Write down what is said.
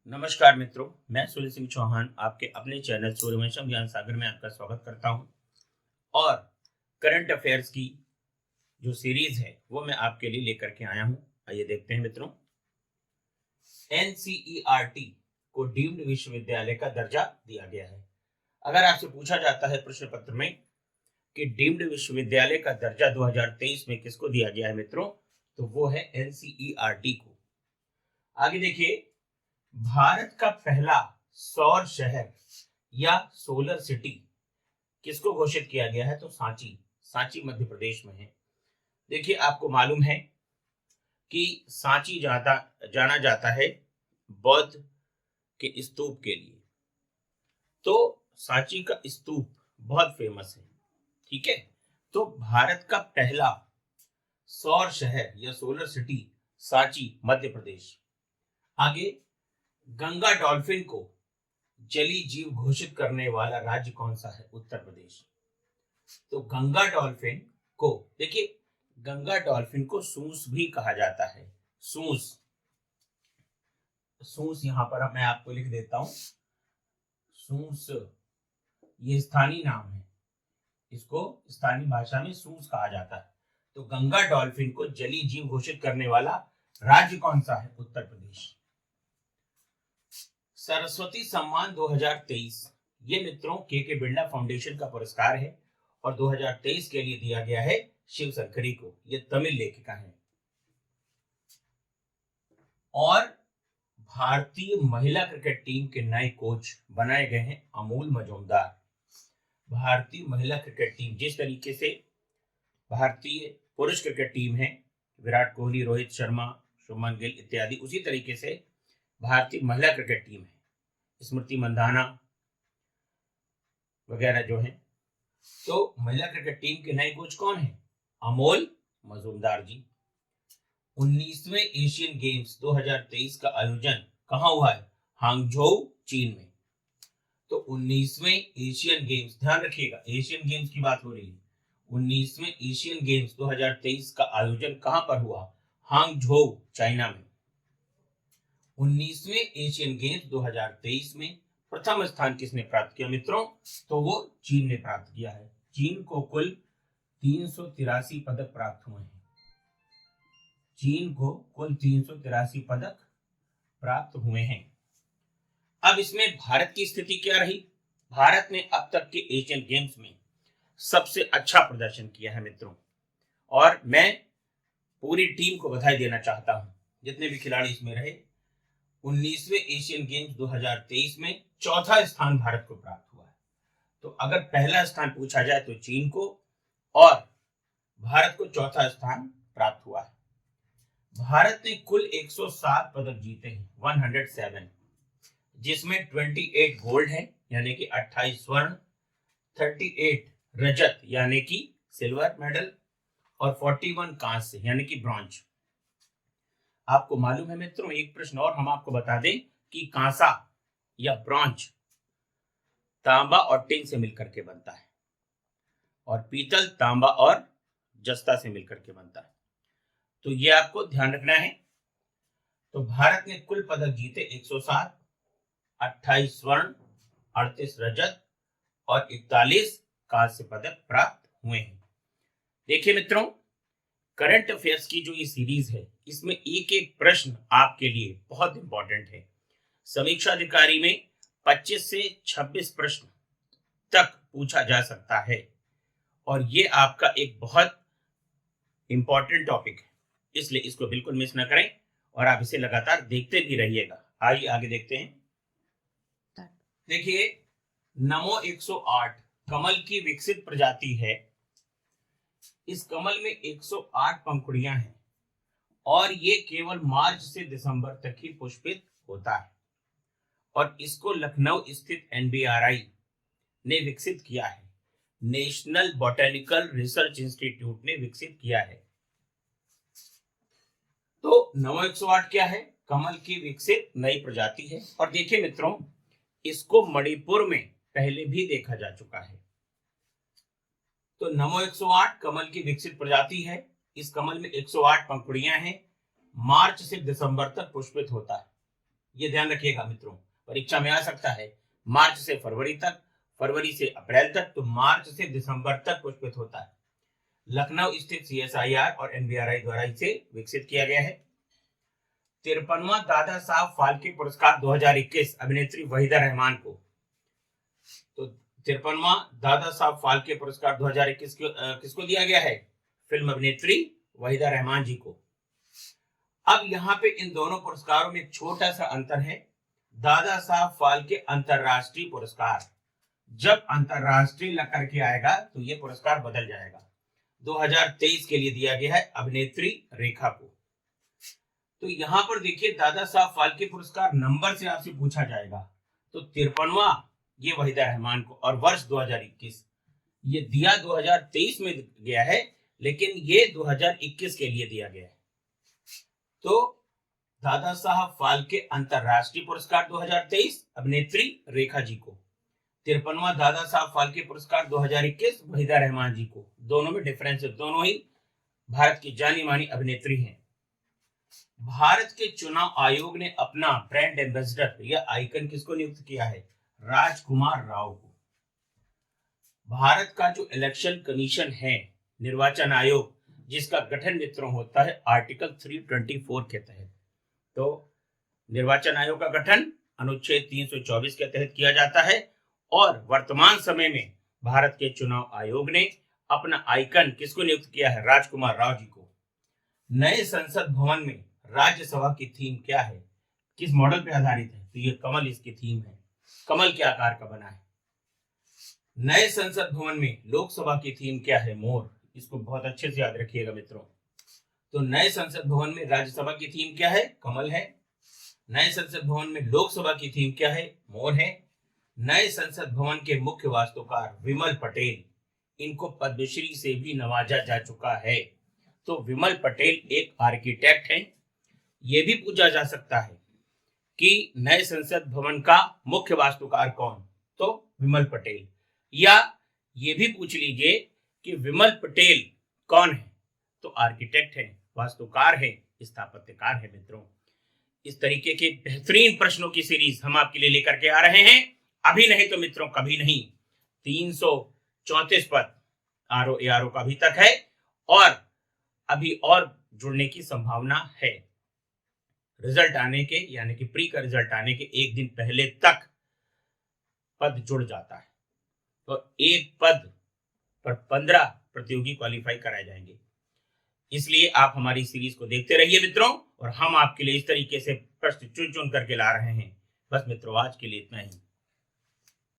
नमस्कार मित्रों, मैं सूर्य सिंह चौहान आपके अपने चैनल सूर्यवंशम ज्ञान सागर में आपका स्वागत करता हूं। और करंट अफेयर्स की जो सीरीज है वो मैं आपके लिए लेकर के आया हूं। आइए देखते हैं मित्रों। एनसीईआरटी को डीम्ड विश्वविद्यालय का दर्जा दिया गया है। अगर आपसे पूछा जाता है प्रश्न पत्र में कि डीम्ड विश्वविद्यालय का दर्जा 2023 में किसको दिया गया है मित्रों, तो वो है एनसीईआरटी को। आगे देखिए, भारत का पहला सौर शहर या सोलर सिटी किसको घोषित किया गया है, तो सांची मध्य प्रदेश में है। देखिए, आपको मालूम है कि सांची जाना जाता है बौद्ध के स्तूप के लिए। तो सांची का स्तूप बहुत फेमस है, ठीक है। तो भारत का पहला सौर शहर या सोलर सिटी सांची मध्य प्रदेश। आगे, गंगा डॉल्फिन को जलीय जीव घोषित करने वाला राज्य कौन सा है, उत्तर प्रदेश। तो गंगा डॉल्फिन को, देखिए, गंगा डॉल्फिन को सूस भी कहा जाता है। सूस यहां पर मैं आपको लिख देता हूं। सूस ये स्थानीय नाम है, इसको स्थानीय भाषा में सूस कहा जाता है। तो गंगा डॉल्फिन को जलीय जीव घोषित करने वाला राज्य कौन सा है, उत्तर प्रदेश। सरस्वती सम्मान 2023 ये मित्रों के बिरला फाउंडेशन का पुरस्कार है और 2023 के लिए दिया गया है शिव शंकरी को। ये तमिल लेखिका है। और भारतीय महिला क्रिकेट टीम के नए कोच बनाए गए हैं अमूल मजूमदार। भारतीय महिला क्रिकेट टीम, जिस तरीके से भारतीय पुरुष क्रिकेट टीम है, विराट कोहली, रोहित शर्मा, शुभमन गिल इत्यादि, उसी तरीके से भारतीय महिला क्रिकेट टीम है, स्मृति मंधाना वगैरह जो है। तो महिला क्रिकेट टीम के नए कोच कौन है, अमोल मजूमदार जी। 19वें एशियन गेम्स 2023 का आयोजन कहां हुआ है, हांगझोउ चीन में। तो 19वें एशियन गेम्स, ध्यान रखिएगा एशियन गेम्स की बात हो रही है। 19वें एशियन गेम्स 2023 का आयोजन कहां पर हुआ, हांगझोउ चाइना में। 19वें एशियन गेम्स 2023 में प्रथम स्थान किसने प्राप्त किया मित्रों, तो वो चीन ने प्राप्त किया है। चीन को कुल 383 पदक प्राप्त हुए हैं। चीन को कुल 383 पदक प्राप्त हुए हैं। अब इसमें भारत की स्थिति क्या रही। भारत ने अब तक के एशियन गेम्स में सबसे अच्छा प्रदर्शन किया है मित्रों, और मैं पूरी टीम को बधाई देना चाहता हूं, जितने भी खिलाड़ी इसमें रहे। 19वें एशियन गेम्स 2023 में चौथा स्थान भारत को प्राप्त हुआ है। तो अगर पहला स्थान पूछा जाए तो चीन को, और भारत को चौथा स्थान प्राप्त हुआ है। भारत ने कुल 107 पदक जीते हैं, 107, जिसमें 28 गोल्ड है यानी कि 28 स्वर्ण, 38 रजत यानी कि सिल्वर मेडल, और 41 कांस्य यानी कि ब्रॉन्ज। आपको मालूम है मित्रों, एक प्रश्न और हम आपको बता दें कि कांसा या ब्रॉन्ज तांबा और टिन से मिलकर के बनता है, और पीतल तांबा और जस्ता से मिलकर के बनता है। तो ये आपको ध्यान रखना है। तो भारत ने कुल पदक जीते 107, 28 स्वर्ण, 38 रजत और 41 कांस्य पदक प्राप्त हुए हैं। देखिए मित्रों, करंट अफेयर्स की जो ये सीरीज है, इसमें एक एक प्रश्न आपके लिए बहुत इंपॉर्टेंट है। समीक्षा अधिकारी में 25 से 26 प्रश्न तक पूछा जा सकता है, और ये आपका एक बहुत इंपॉर्टेंट टॉपिक है, इसलिए इसको बिल्कुल मिस ना करें और आप इसे लगातार देखते भी रहिएगा। आइए आगे देखते हैं। देखिए, नमो 108 कमल की विकसित प्रजाति है। इस कमल में 108 पंखुड़ियां हैं और ये केवल मार्च से दिसंबर तक ही पुष्पित होता है, और इसको लखनऊ स्थित एनबीआरआई ने विकसित किया है। नेशनल बॉटेनिकल रिसर्च इंस्टीट्यूट ने विकसित किया है। तो नमो 108 क्या है, कमल की विकसित नई प्रजाति है। और देखिए मित्रों, इसको मणिपुर में पहले भी देखा जा चुका है। तो नमो 108 कमल की विकसित प्रजाति है। इस कमल में 108 पंखुड़ियां हैं, मार्च से दिसंबर तक पुष्पित होता है। ये ध्यान रखिएगा मित्रों, परीक्षा में आ सकता है। मार्च से फरवरी तक, फरवरी से अप्रैल तक, तो मार्च से दिसंबर तक पुष्पित होता है। लखनऊ स्थित CSIR और NBRI द्वारा इसे विकसित किया गया है। 53वां दादा साहब फाल्के पुरस्कार 2021 अभिनेत्री वहीदा रहमान को। तो 53वां दादा साहब फाल्के पुरस्कार 2021 किसको दिया गया है? फिल्म अभिनेत्री वहीदा रहमान जी को। अब यहाँ पे इन दोनों पुरस्कारों में एक छोटा सा अंतर है। दादा साहब फाल्के अंतरराष्ट्रीय पुरस्कार, जब अंतरराष्ट्रीय लग करके आएगा तो ये पुरस्कार बदल जाएगा। 2023 के लिए दिया गया है अभिनेत्री रेखा को। तो यहाँ पर देखिए, दादा साहब फाल्के पुरस्कार नंबर से आपसे पूछा जाएगा, तो 53वां ये वहीदा रहमान को, और वर्ष 2021 ये दिया 2023 में गया है, लेकिन ये 2021 के लिए दिया गया है। तो दादा साहब फाल्के अंतरराष्ट्रीय पुरस्कार 2023 अभिनेत्री रेखा जी को, 53वां दादा साहब फाल्के पुरस्कार 2021 वहीदा रहमान जी को। दोनों में डिफरेंस है, दोनों ही भारत की जानी मानी अभिनेत्री हैं। भारत के चुनाव आयोग ने अपना ब्रांड एम्बेसडर या आइकन किसको नियुक्त किया है? राजकुमार राव को। भारत का जो इलेक्शन कमीशन है, निर्वाचन आयोग, जिसका गठन मित्रों होता है आर्टिकल 324 के तहत। तो निर्वाचन आयोग का गठन अनुच्छेद 324 के तहत किया जाता है, और वर्तमान समय में भारत के चुनाव आयोग ने अपना आइकन किसको नियुक्त किया है? राजकुमार राव जी को। नए संसद भवन में राज्यसभा की थीम क्या है? किस मॉडल पे आधारित है? तो ये कमल इसकी थीम है, कमल के आकार का बना है। नए संसद भवन में लोकसभा की थीम क्या है? मोर। इसको बहुत अच्छे से याद रखिएगा मित्रों। तो नए संसद भवन में राज्यसभा की थीम क्या है? कमल है। नए संसद भवन में लोकसभा की थीम क्या है? मोर है। नए संसद भवन के मुख्य वास्तुकार विमल पटेल, इनको पद्मश्री से भी नवाजा जा चुका है। तो विमल पटेल एक आर्किटेक्ट हैं। यह भी पूछा जा सकता है कि नए संसद भवन का मुख्य वास्तुकार कौन? तो विमल पटेल। या ये भी पूछ लीजिए कि विमल पटेल कौन है? तो आर्किटेक्ट है, वास्तुकार है, स्थापत्यकार है मित्रों। इस तरीके के बेहतरीन प्रश्नों की सीरीज हम आपके लिए लेकर के आ रहे हैं। अभी नहीं तो मित्रों कभी नहीं। 334 पद RO का अभी तक है, और अभी और जुड़ने की संभावना है। रिजल्ट आने के, यानी कि प्री का रिजल्ट आने के एक दिन पहले तक पद जुड़ जाता है। तो एक पद पर 15 प्रतियोगी क्वालिफाई कराए जाएंगे। इसलिए आप हमारी सीरीज को देखते रहिए मित्रों, और हम आपके लिए इस तरीके से प्रश्न चुन चुन करके ला रहे हैं। बस मित्रों, आज के लिए इतना ही।